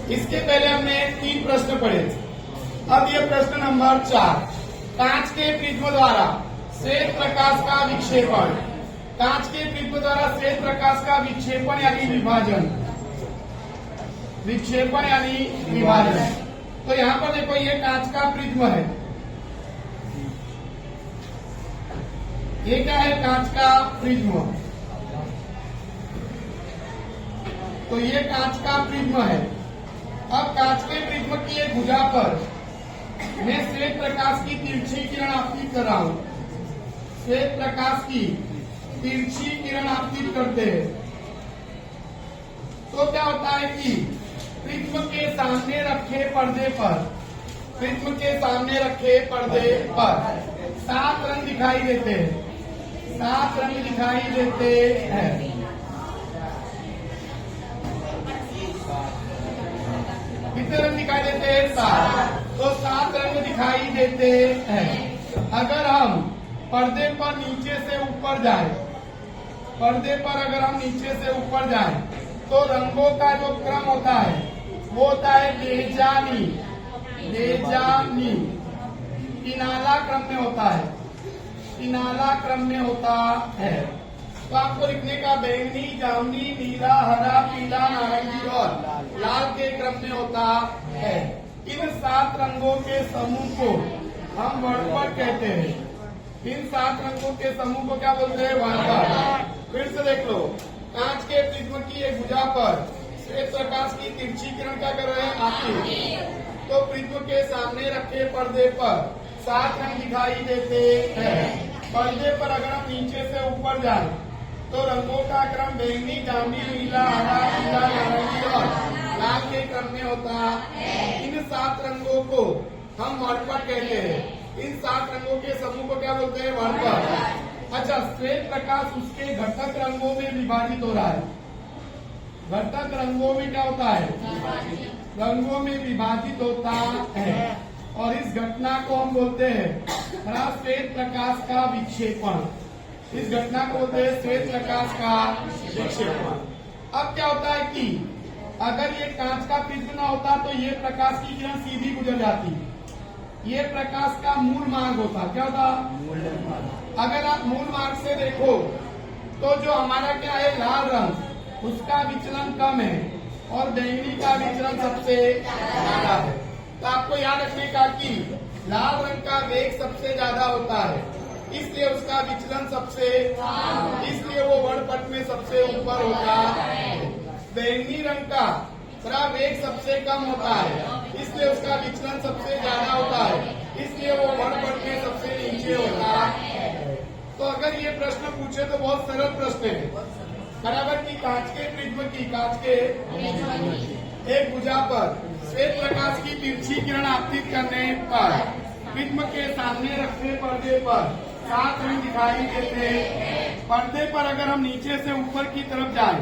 इसके पहले हमने 3 प्रश्न पढ़े थे। अब ये प्रश्न नंबर 4। कांच के प्रिज्म द्वारा श्वेत प्रकाश का विक्षेपण। कांच के प्रिज्म द्वारा श्वेत प्रकाश का विक्षेपण यानी विभाजन। विक्षेपण यानी विभाजन। तो यहाँ पर देखो ये कांच का प्रिज्म है। ये क्या है? कांच का प्रिज्म। तो ये कांच का प्रिज्म है। अब कांच के प्रिज्म की एक भुजा पर मैं श्वेत प्रकाश की तिरछी किरण आपतित कर रहा हूं। श्वेत प्रकाश की तिरछी किरण आपतित करते हैं तो क्या होता है कि प्रिज्म के सामने रखे पर्दे पर, प्रिज्म के सामने रखे पर्दे पर 7 रंग दिखाई देते हैं। 7 रंग दिखाई देते हैं। कितने रंग दिखाई देते हैं? 7। तो 7 रंग दिखाई देते हैं। अगर हम पर्दे पर नीचे से ऊपर जाए, पर्दे पर अगर हम नीचे से ऊपर जाए तो रंगों का जो क्रम होता है वो होता है बेजानी। बेजानी किनाला क्रम में होता है। किनाला क्रम में होता है। तो आपको लिखने का बैंगनी, जामुनी, नीला, हरा, पीला, नारंगी और लाल के क्रम में होता है। इन 7 रंगों के समूह को हम वर्णपट कहते हैं। इन 7 रंगों के समूह को क्या बोलते हैं? वर्णपट। फिर से देख लो, कांच के प्रिज्म की एक भुजा पर श्वेत प्रकाश की तिरछी किरण क्या कर रहे हैं? आपतित। तो प्रिज्म के सामने रखे पर्दे पर 7 रंग दिखाई देते हैं। पर्दे पर अगर हम नीचे से ऊपर जाए तो रंगों का क्रम बैंगनी, जामुनी, नीला, हरा, पीला, नारंगी और लाल के क्रम में होता है। इन 7 रंगों को हम वर्णपट कहते हैं। इन 7 रंगों के समूह को क्या बोलते हैं? वर्णपट। अच्छा, श्वेत प्रकाश उसके घटक रंगों में विभाजित हो रहा है। घटक रंगों में क्या होता है? रंगों में विभाजित होता है। और इस घटना को हम बोलते हैं श्वेत प्रकाश का विक्षेपण। इस घटना को बोलते हैं श्वेत प्रकाश का विक्षेपण। अब क्या होता है कि अगर ये कांच का प्रिज्म ना होता तो ये प्रकाश की किरण सीधी गुजर जाती। ये प्रकाश का मूल मार्ग होता। क्या होता? अगर आप मूल मार्ग से देखो तो जो हमारा क्या है, लाल रंग, उसका विचलन कम है और बैंगनी का विचलन सबसे ज्यादा है। तो आपको याद रखने का कि लाल रंग का वेग सबसे ज्यादा होता है, इसलिए उसका विचलन सबसे, इसलिए वो वर्णपट में सबसे ऊपर होता है। बैंगनी रंग का थोड़ा वेग सबसे कम होता है, इसलिए उसका विचलन सबसे ज्यादा होता है, इसलिए वो वर्णपट में सबसे नीचे होता है। तो अगर ये प्रश्न पूछे तो बहुत सरल प्रश्न है। बराबर की कांच के प्रिज्म की, कांच के एक भुजा पर श्वेत प्रकाश की तिरछी किरण आपतित करने पर प्रिज्म के सामने रखे पर्दे पर 7 रंग दिखाई देते हैं। पर्दे पर अगर हम नीचे से ऊपर की तरफ जाएं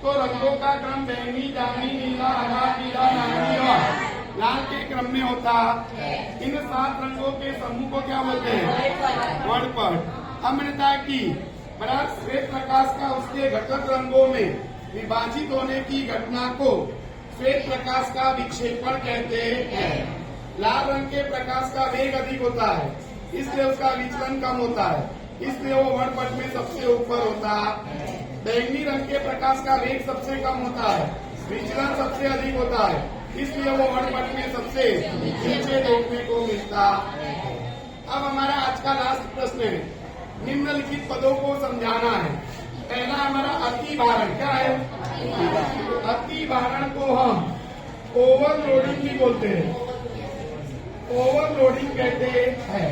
तो रंगों का क्रम बैंगनी, जामुनी, नीला, हरा, पीला, नारंगी और लाल के क्रम में होता है। इन 7 रंगों के समूह को क्या बोलते हैं? वर्णपट। अब मैंने कहा कि बड़ा श्वेत प्रकाश का उसके घटक रंगों में विभाजित होने की घटना को श्वेत प्रकाश का विक्षेपण कहते हैं। लाल रंग के प्रकाश का वेग अधिक होता है, इसलिए उसका विचलन कम होता है, इसलिए वो वर्णपट में सबसे ऊपर होता है। बैंगनी रंग के प्रकाश का वेग सबसे कम होता है, विचलन सबसे अधिक होता है, इसलिए वो वर्णपट में सबसे नीचे देखने को मिलता है। अब हमारा आज का लास्ट प्रश्न है, निम्नलिखित पदों को समझाना है। पहला हमारा अति भारण। क्या है? अति भारण को हम ओवरलोडिंग भी बोलते हैं। ओवरलोडिंग कहते हैं।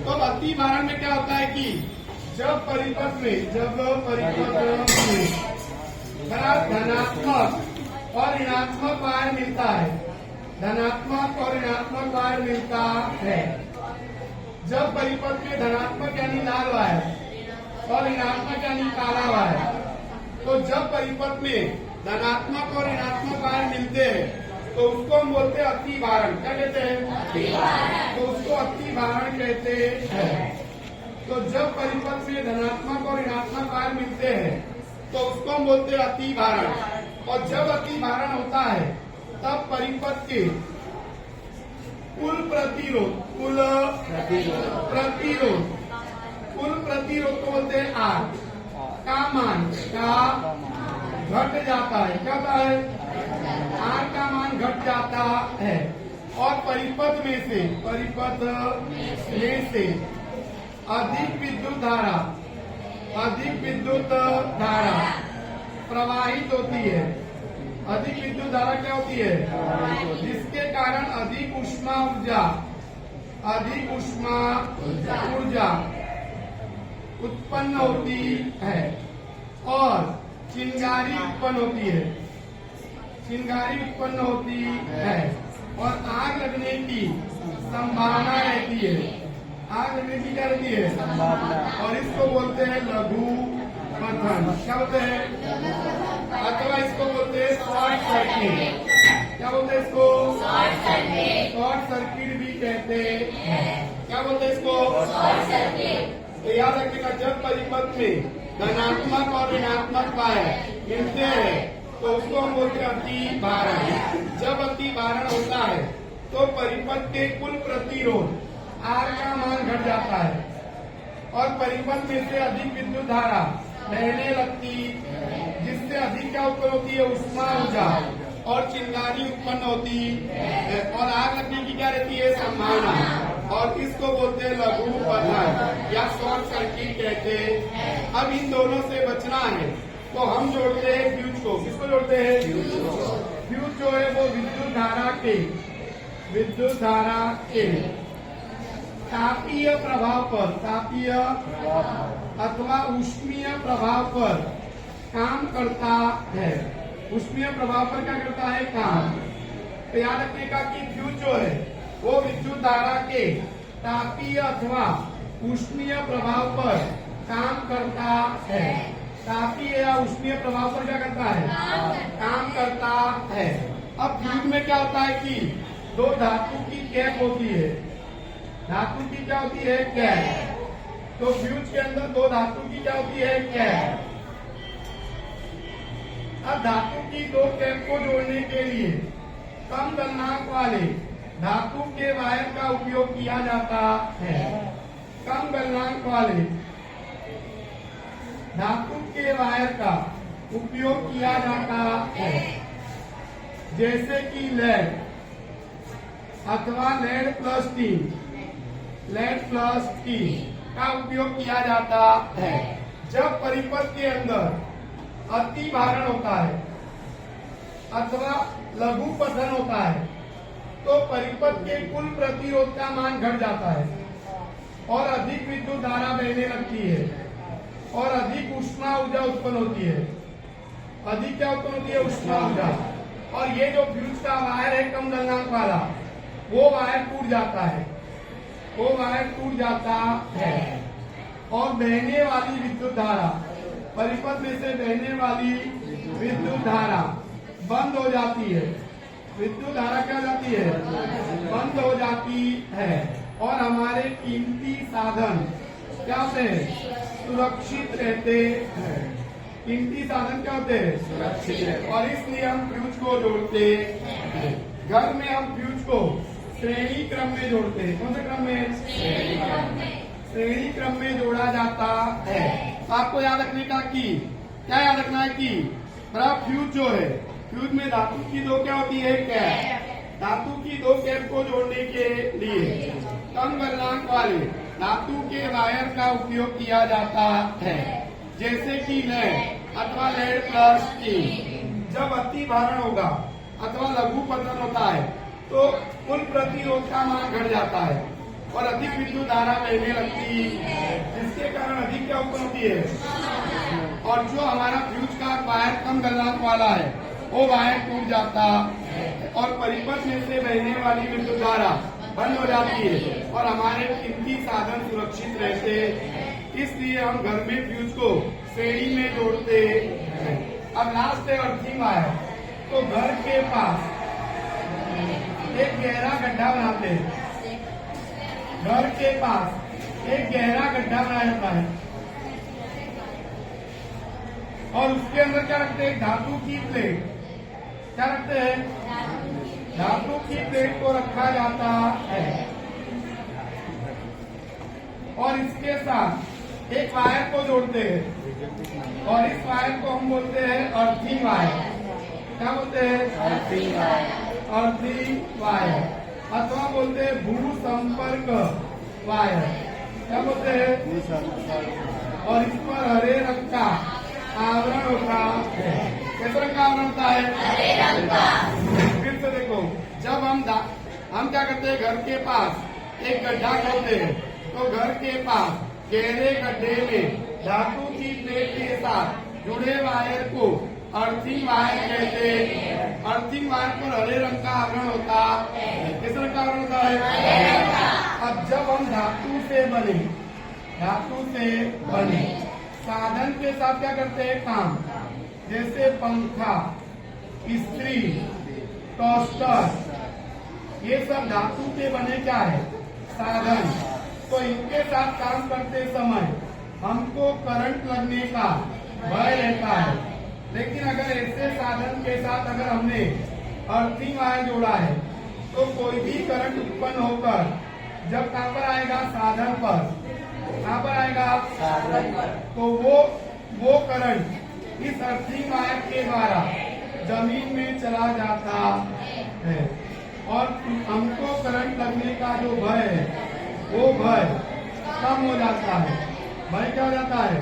तो अति भारण में क्या होता है कि जब परिपथ में धनात्मक और ऋणात्मक वायर मिलता है, धनात्मक और ऋणात्मक वायर मिलता है। जब परिपथ में धनात्मक यानी लाल वायर और ऋणात्मक यानी काला वायर, तो जब परिपथ में धनात्मक और ऋणात्मक वायर मिलते हैं तो उसको हम बोलते हैं अति भारण। क्या कहते हैं? तो उसको अति भारण कहते हैं। तो जब परिपथ में धनात्मक और ऋणात्मक वायर मिलते हैं तो उसको हम बोलते हैं अति भारण। और जब अति भारण होता है तब परिपथ के कुल प्रतिरोध कुल प्रतिरोध को बोलते हैं आर का मान घट जाता है। क्या होता है? आर का मान घट जाता है और परिपथ में से अधिक विद्युत धारा प्रवाहित होती है। अधिक विद्युत धारा क्या होती है? जिसके कारण अधिक ऊष्मा ऊर्जा उत्पन्न होती है और चिंगारी उत्पन्न होती है और आग लगने की संभावना रहती है। आग लगने की क्या रहती है? संभावना। और इसको बोलते हैं लघु पतन। क्या बोलते हैं? अथवा इसको बोलते हैं शॉर्ट सर्किट। क्या बोलते हैं इसको? शॉर्ट सर्किट भी कहते हैं। क्या बोलते हैं इसको? Short circuit. तो याद रखिएगा, जब परिपथ में धनात्मक और ऋणात्मक वायर मिलते हैं तो उसको हम बोलते हैं अति भारण। जब अति भारण होता है तो परिपथ के कुल प्रतिरोध आर का मान घट जाता है और परिपथ में से अधिक विद्युत धारा बहने लगती, जिससे अधिक क्या उत्पन्न होती है? ऊष्मा ऊर्जा और चिंगारी उत्पन्न होती है और आग लगने की क्या रहती है? संभावना। और इसको बोलते हैं लघु पतन या शॉर्ट सर्किट कहते हैं। अब इन दोनों से बचना है तो हम जोड़ते हैं फ्यूज को। किसको जोड़ते हैं? फ्यूज जो है वो विद्युत धारा के तापीय अथवा ऊष्मीय प्रभाव पर काम करता है। ऊष्मीय प्रभाव पर क्या करता है? काम। तो याद रखिएगा कि फ्यूज जो है वो विद्युत धारा के तापीय अथवा ऊष्मीय प्रभाव पर काम करता है। तापीय या ऊष्मीय प्रभाव पर क्या करता है? काम करता है। अब फ्यूज में क्या होता है कि दो धातु की कैप होती है। धातु की क्या होती है? कैप। तो फ्यूज के अंदर दो धातु की क्या होती है? कैप। अब धातु की दो कैप को जोड़ने के लिए कम गलनांक वाले धातु के वायर का उपयोग किया जाता है। कम गलनांक वाले धातु के वायर का उपयोग किया जाता है, जैसे कि लेड अथवा लेड प्लस टी का उपयोग किया जाता है। जब परिपथ के अंदर अति भारण होता है अथवा लघु पतन होता है तो परिपथ के कुल प्रतिरोध का मान घट जाता है और अधिक विद्युत धारा बहने लगती है और अधिक ऊष्मा ऊर्जा उत्पन्न होती है। अधिक क्या उत्पन्न होती है? ऊष्मा ऊर्जा। और ये जो फ्यूज का वायर है कम गलनांक वाला, वो वायर टूट जाता है और बहने वाली विद्युत धारा, परिपथ में से बहने वाली विद्युत धारा बंद हो जाती है। विद्युत धारा क्या हो जाती है? बंद हो जाती है और हमारे कीमती साधन क्या होते हैं? सुरक्षित रहते हैं। कीमती साधन क्या होते हैं? सुरक्षित रहते। और इसलिए हम फ्यूज को जोड़ते हैं। घर में हम फ्यूज को श्रेणी क्रम में जोड़ते हैं। कौन से क्रम में? श्रेणी क्रम में जोड़ा जाता है। तो आपको याद रखने का कि क्या याद रखना है कि बड़ा फ्यूज जो है, फ्यूज में धातु की दो क्या होती है? कैप। धातु की दो कैप को जोड़ने के लिए कम गलनांक वाले धातु के वायर का उपयोग किया जाता है, जैसे कि लेड अथवा लेड प्लस टी। जब अति भारण होगा अथवा लघु पतन होता है तो कुल प्रतिरोध का मान घट जाता है और अधिक विद्युत धारा बहने लगती है, जिसके कारण अधिक क्या उत्पन्न होती है। और जो हमारा फ्यूज का वायर कम गलनांक वाला है वो वायर टूट जाता है और परिपथ में से बहने वाली विद्युत धारा बंद हो जाती है और हमारे कीमती साधन सुरक्षित रहते हैं। इसलिए हम घर में फ्यूज को श्रेणी में जोड़ते हैं। अब लास्ट है अर्थिंग वायर। तो घर के पास एक गहरा गड्ढा बनाते हैं। घर के पास एक गहरा गड्ढा बनाया जाता है और उसके अंदर क्या रखते हैं? धातु की प्लेट। क्या रखते हैं? धातु की प्लेट को रखा जाता है और इसके साथ एक वायर को जोड़ते हैं और इस वायर को हम बोलते हैं अर्थिंग वायर। क्या बोलते हैं? Earthing wire. अर्थिंग वायर अथवा बोलते हैं भू संपर्क वायर। क्या बोलते हैं? और इस पर हरे रंग का आवरण होता है। किस रंग का आवरण होता है? हरे रंग का। फिर से देखो, जब हम क्या करते हैं, घर के पास एक गड्ढा खोदते हैं तो घर के पास गहरे गड्ढे में धातु की प्लेट के साथ जुड़े वायर को अर्थिंग वायर कहते हैं। अर्थिंग वायर पर हरे रंग का आवरण होता है। किस रंग का आवरण होता है? अब जब हम धातु से बने साधन के साथ क्या करते हैं काम, जैसे पंखा, इस्त्री, टोस्टर, ये सब धातु के बने क्या है? साधन। तो इनके साथ काम करते समय हमको करंट लगने का भय रहता है। लेकिन अगर ऐसे साधन के साथ अगर हमने अर्थिंग वायर जोड़ा है तो कोई भी करंट उत्पन्न होकर जब कहाँ पर आएगा? साधन पर। कहाँ पर आएगा? साधन पर। तो वो करंट इस अर्थिंग वायर के द्वारा जमीन में चला जाता है और हमको करंट लगने का जो भय है वो भय कम हो जाता है। भय क्या हो जाता है?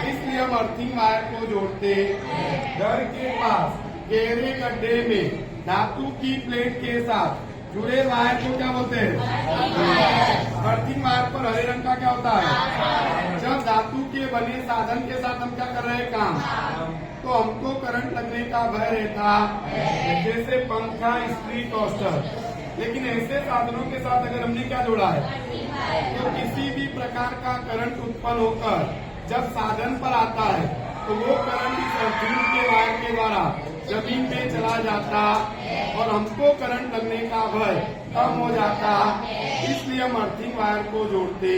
इसलिए हम अर्थिंग वायर को जोड़ते घर के पास गहरे गड्ढे में धातु की प्लेट के साथ जुड़े वायर को क्या बोलते हैं? अर्थिंग वायर पर हरे रंग का क्या होता है? जब धातु के बने साधन के साथ हम क्या कर रहे हैं काम, तो हमको करंट लगने का भय रहता है, जैसे पंखा, इस्त्री, टोस्टर। लेकिन ऐसे साधनों के साथ अगर हमने क्या जोड़ा है तो किसी भी प्रकार का करंट उत्पन्न होकर जब साधन पर आता है तो वो करंट इस अर्थिंग के वायर के द्वारा जमीन में चला जाता और हमको करंट लगने का भय कम हो जाता। इसलिए हम अर्थिंग वायर को जोड़ते